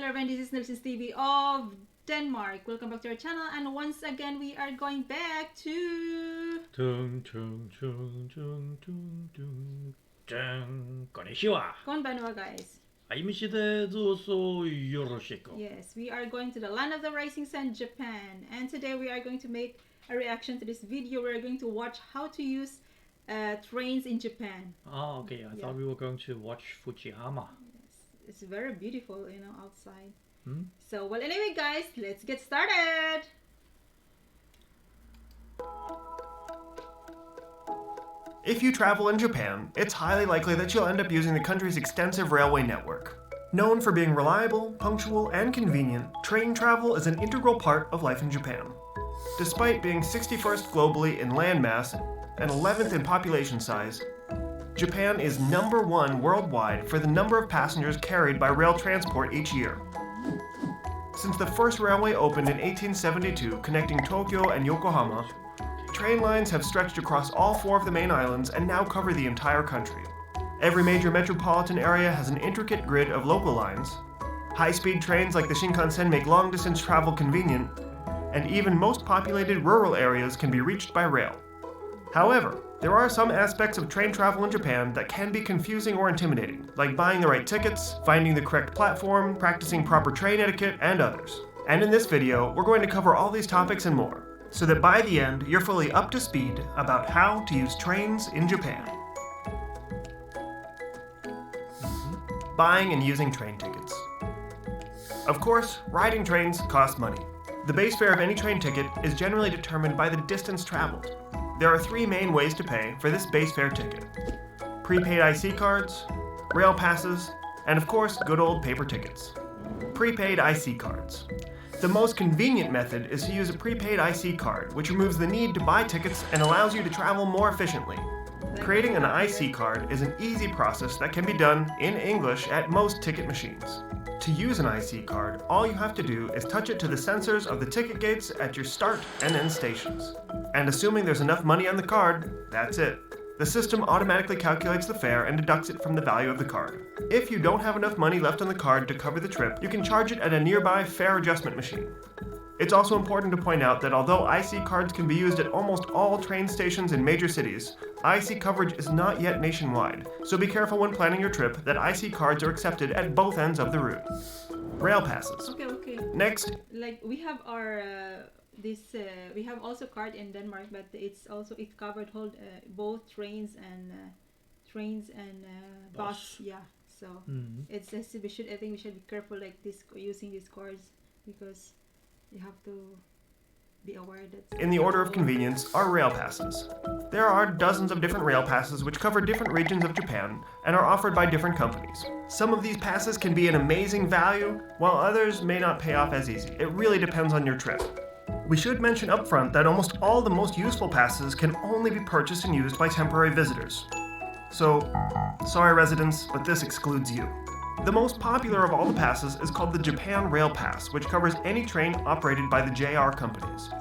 Hello everyone, this is Nelson's TV of Denmark. Welcome back to our channel, and once again we are going back to... Konnichiwa. Konbanwa, guys. Yes, we are going to the land of the rising sun, Japan. And today we are going to make a reaction to this video. We are going to watch how to use trains in Japan. Oh, okay. I thought we were going to watch Fujiyama. It's very beautiful, you know, outside. Hmm? So, well, anyway, guys, let's get started. If you travel in Japan, it's highly likely that you'll end up using the country's extensive railway network. Known for being reliable, punctual, and convenient, train travel is an integral part of life in Japan. Despite being 61st globally in landmass and 11th in population size, Japan is #1 worldwide for the number of passengers carried by rail transport each year. Since the first railway opened in 1872 connecting Tokyo and Yokohama, train lines have stretched across all 4 of the main islands and now cover the entire country. Every major metropolitan area has an intricate grid of local lines. High-speed trains like the Shinkansen make long-distance travel convenient, and even most populated rural areas can be reached by rail. However, there are some aspects of train travel in Japan that can be confusing or intimidating, like buying the right tickets, finding the correct platform, practicing proper train etiquette, and others. And in this video, we're going to cover all these topics and more, so that by the end, you're fully up to speed about how to use trains in Japan. Buying and using train tickets. Of course, riding trains cost money. The base fare of any train ticket is generally determined by the distance traveled. There are 3 main ways to pay for this base fare ticket: prepaid IC cards, rail passes, and of course, good old paper tickets. Prepaid IC cards. The most convenient method is to use a prepaid IC card, which removes the need to buy tickets and allows you to travel more efficiently. Creating an IC card is an easy process that can be done in English at most ticket machines. To use an IC card, all you have to do is touch it to the sensors of the ticket gates at your start and end stations. And assuming there's enough money on the card, that's it. The system automatically calculates the fare and deducts it from the value of the card. If you don't have enough money left on the card to cover the trip, you can charge it at a nearby fare adjustment machine. It's also important to point out that although IC cards can be used at almost all train stations in major cities, IC coverage is not yet nationwide, so be careful when planning your trip that IC cards are accepted at both ends of the route. Rail passes. Okay. Next. Like, we have our we have also card in Denmark, but it covered both trains and bus. Yeah, so I think we should be careful like this using these cards, because you have to be aware that... In the order of convenience are rail passes. There are dozens of different rail passes which cover different regions of Japan and are offered by different companies. Some of these passes can be an amazing value, while others may not pay off as easy. It really depends on your trip. We should mention upfront that almost all the most useful passes can only be purchased and used by temporary visitors. So, sorry residents, but this excludes you. The most popular of all the passes is called the Japan Rail Pass, which covers any train operated by the JR companies.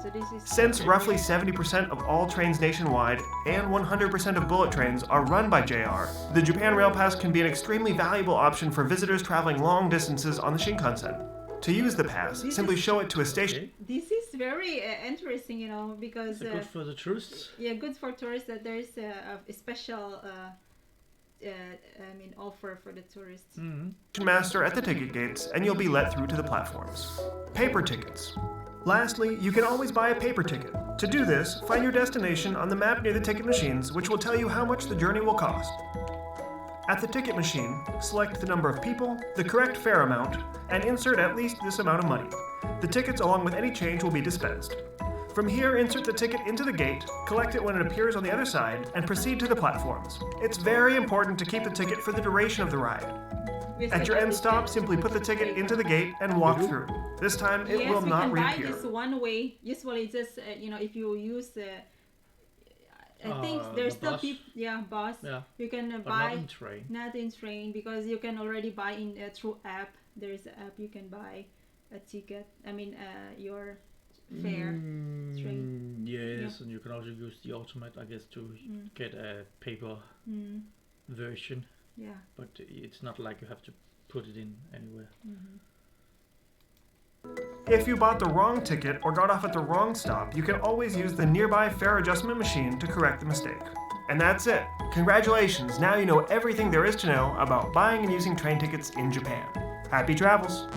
Since roughly 70% of all trains nationwide and 100% of bullet trains are run by JR, the Japan Rail Pass can be an extremely valuable option for visitors traveling long distances on the Shinkansen. To use the pass, simply show it to a station. This is very interesting, you know, because... good for the tourists? Yeah, good for tourists, that there is a special... offer for the tourists. Master at the ticket gates, and you'll be let through to the platforms. Paper tickets. Lastly, you can always buy a paper ticket. To do this, find your destination on the map near the ticket machines, which will tell you how much the journey will cost. At the ticket machine, select the number of people, the correct fare amount, and insert at least this amount of money. The tickets along with any change will be dispensed. From here, insert the ticket into the gate, collect it when it appears on the other side, and proceed to the platforms. It's very important to keep the ticket for the duration of the ride. At your end stop, simply put the ticket into the gate and walk through. This time, it will not reappear. Yes, we can buy this one way. Usually, just, if you use the... I think there's still people... Yeah, bus. Yeah. You can buy... Not in train. Not in train, because you can already buy through app. There's an app you can buy a ticket. Your... fare train. Yes, and you can also use the automat, I guess, to get a paper version. Yeah. But it's not like you have to put it in anywhere. If you bought the wrong ticket or got off at the wrong stop, you can always use the nearby fare adjustment machine to correct the mistake. And that's it. Congratulations, now you know everything there is to know about buying and using train tickets in Japan. Happy travels!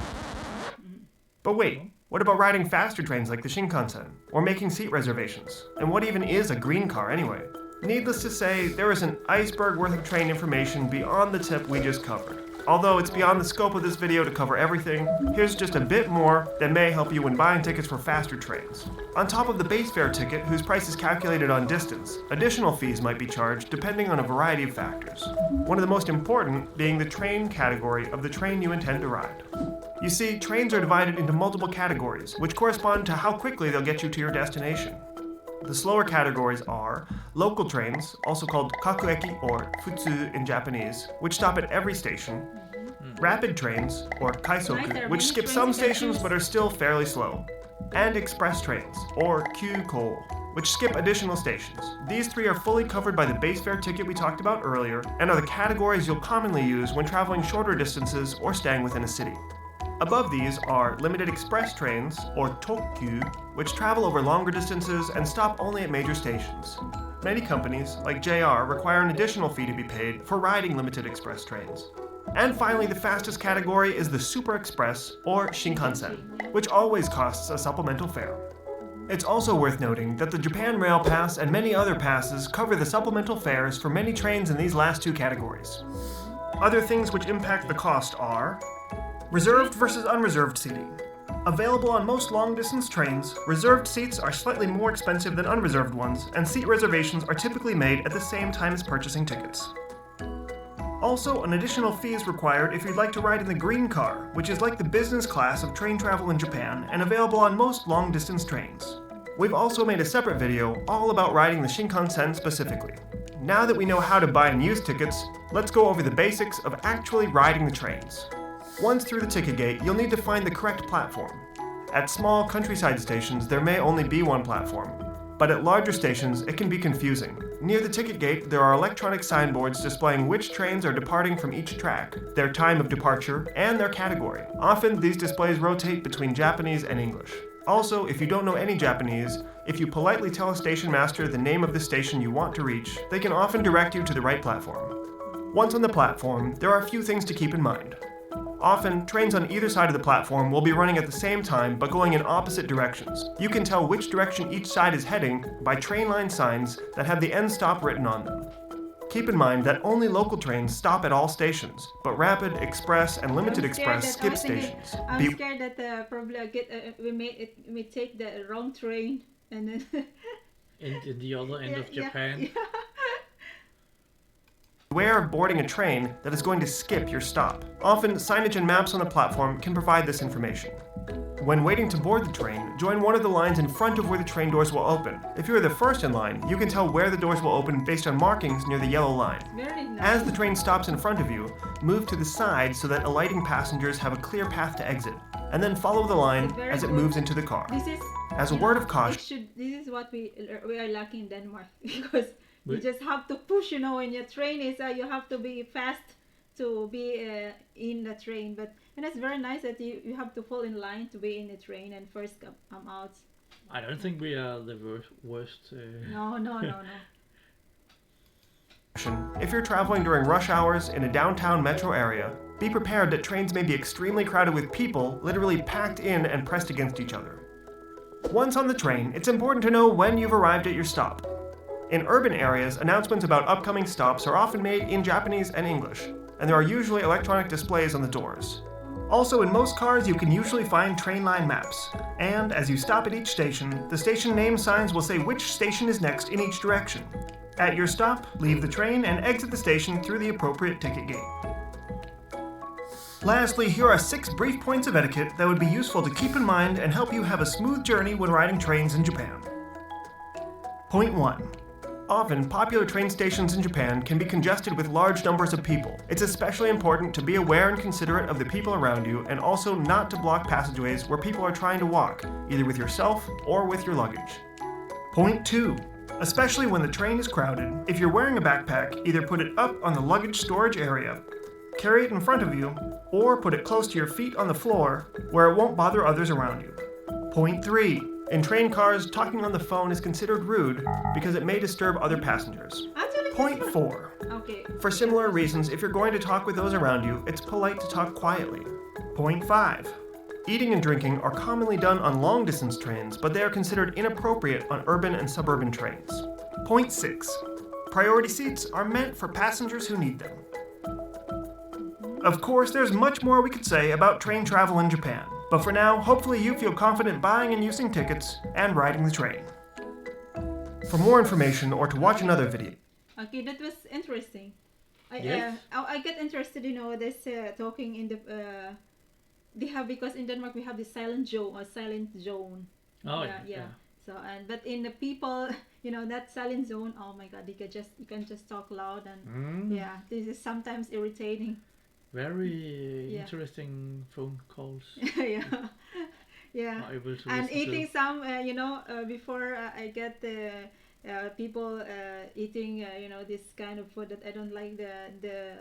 But wait, what about riding faster trains like the Shinkansen? Or making seat reservations? And what even is a green car anyway? Needless to say, there is an iceberg worth of train information beyond the tip we just covered. Although it's beyond the scope of this video to cover everything, here's just a bit more that may help you when buying tickets for faster trains. On top of the base fare ticket, whose price is calculated on distance, additional fees might be charged depending on a variety of factors. One of the most important being the train category of the train you intend to ride. You see, trains are divided into multiple categories, which correspond to how quickly they'll get you to your destination. The slower categories are local trains, also called kakueki or futsu in Japanese, which stop at every station, rapid trains, or kaisoku, which skip some stations but are still fairly slow, and express trains, or kyuko, which skip additional stations. These three are fully covered by the base fare ticket we talked about earlier, and are the categories you'll commonly use when traveling shorter distances or staying within a city. Above these are limited express trains, or tokkyu, which travel over longer distances and stop only at major stations. Many companies, like JR, require an additional fee to be paid for riding limited express trains. And finally, the fastest category is the Super Express, or Shinkansen, which always costs a supplemental fare. It's also worth noting that the Japan Rail Pass and many other passes cover the supplemental fares for many trains in these last two categories. Other things which impact the cost are reserved versus unreserved seating. Available on most long-distance trains, reserved seats are slightly more expensive than unreserved ones, and seat reservations are typically made at the same time as purchasing tickets. Also, an additional fee is required if you'd like to ride in the green car, which is like the business class of train travel in Japan and available on most long-distance trains. We've also made a separate video all about riding the Shinkansen specifically. Now that we know how to buy and use tickets, let's go over the basics of actually riding the trains. Once through the ticket gate, you'll need to find the correct platform. At small countryside stations, there may only be one platform, but at larger stations, it can be confusing. Near the ticket gate, there are electronic signboards displaying which trains are departing from each track, their time of departure, and their category. Often, these displays rotate between Japanese and English. Also, if you don't know any Japanese, if you politely tell a station master the name of the station you want to reach, they can often direct you to the right platform. Once on the platform, there are a few things to keep in mind. Often, trains on either side of the platform will be running at the same time but going in opposite directions. You can tell which direction each side is heading by train line signs that have the end stop written on them. Keep in mind that only local trains stop at all stations, but rapid, express, and limited express skip stations. I'm scared that probably we may take the wrong train and then in the other end of Japan. Yeah. Beware of boarding a train that is going to skip your stop. Often, signage and maps on the platform can provide this information. When waiting to board the train, join one of the lines in front of where the train doors will open. If you are the first in line, you can tell where the doors will open based on markings near the yellow line. Very nice. As the train stops in front of you, move to the side so that alighting passengers have a clear path to exit, and then follow the line as it moves into the car. This is, As a word of caution, this is what we are lacking in Denmark because you just have to push, when your train is, you have to be fast to be in the train. And it's very nice that you have to fall in line to be in the train and first come out. I don't think we are the worst. No. If you're traveling during rush hours in a downtown metro area, be prepared that trains may be extremely crowded with people literally packed in and pressed against each other. Once on the train, it's important to know when you've arrived at your stop. In urban areas, announcements about upcoming stops are often made in Japanese and English, and there are usually electronic displays on the doors. Also, in most cars, you can usually find train line maps, and as you stop at each station, the station name signs will say which station is next in each direction. At your stop, leave the train and exit the station through the appropriate ticket gate. Lastly, here are 6 brief points of etiquette that would be useful to keep in mind and help you have a smooth journey when riding trains in Japan. Point 1. Often, popular train stations in Japan can be congested with large numbers of people. It's especially important to be aware and considerate of the people around you and also not to block passageways where people are trying to walk, either with yourself or with your luggage. Point 2. Especially when the train is crowded, if you're wearing a backpack, either put it up on the luggage storage area, carry it in front of you, or put it close to your feet on the floor where it won't bother others around you. Point 3. In train cars, talking on the phone is considered rude because it may disturb other passengers. Actually, Point 4. Okay. For similar reasons, if you're going to talk with those around you, it's polite to talk quietly. Point 5. Eating and drinking are commonly done on long-distance trains, but they are considered inappropriate on urban and suburban trains. Point 6. Priority seats are meant for passengers who need them. Of course, there's much more we could say about train travel in Japan, but for now, hopefully you feel confident buying and using tickets and riding the train. For more information or to watch another video, Okay, that was interesting. Yes. I get interested, this talking in the they have, because in Denmark we have the silent zone. Oh, yeah. So but in the people, that silent zone. Oh my God, you can just talk loud and yeah, this is sometimes irritating. Very interesting phone calls. yeah. Are able to And listen eating to. some, before I get the people eating, this kind of food that I don't like, the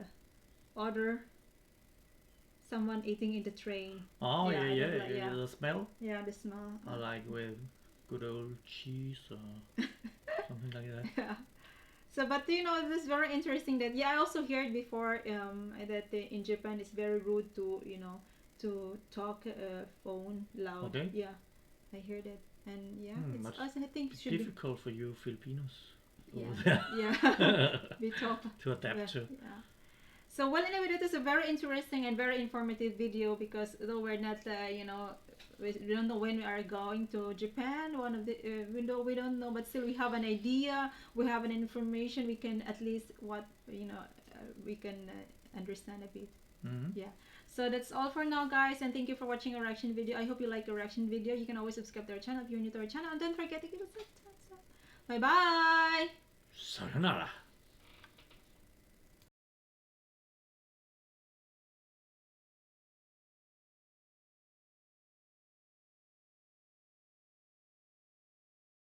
order. Someone eating in the train. Oh Yeah, I yeah, don't like- the smell. Yeah, the smell. I like with good old cheese or something like that. Yeah. So, but it was very interesting that I also heard before that in Japan it's very rude to to talk phone loud. Okay. Yeah, I heard that, and it's Much also, I think it It's should be. difficult for you Filipinos over Yeah, there yeah. We talk. to adapt to. Yeah. So, well, anyway, that is a very interesting and very informative video, because though we're not, we don't know when we are going to Japan. One of the we don't know, but still we have an idea. We have an information. We can at least we can understand a bit. Mm-hmm. Yeah. So that's all for now, guys, and thank you for watching our reaction video. I hope you like the reaction video. You can always subscribe to our channel if you're new to our channel, and don't forget to give us a thumbs up. Bye bye. Sayonara.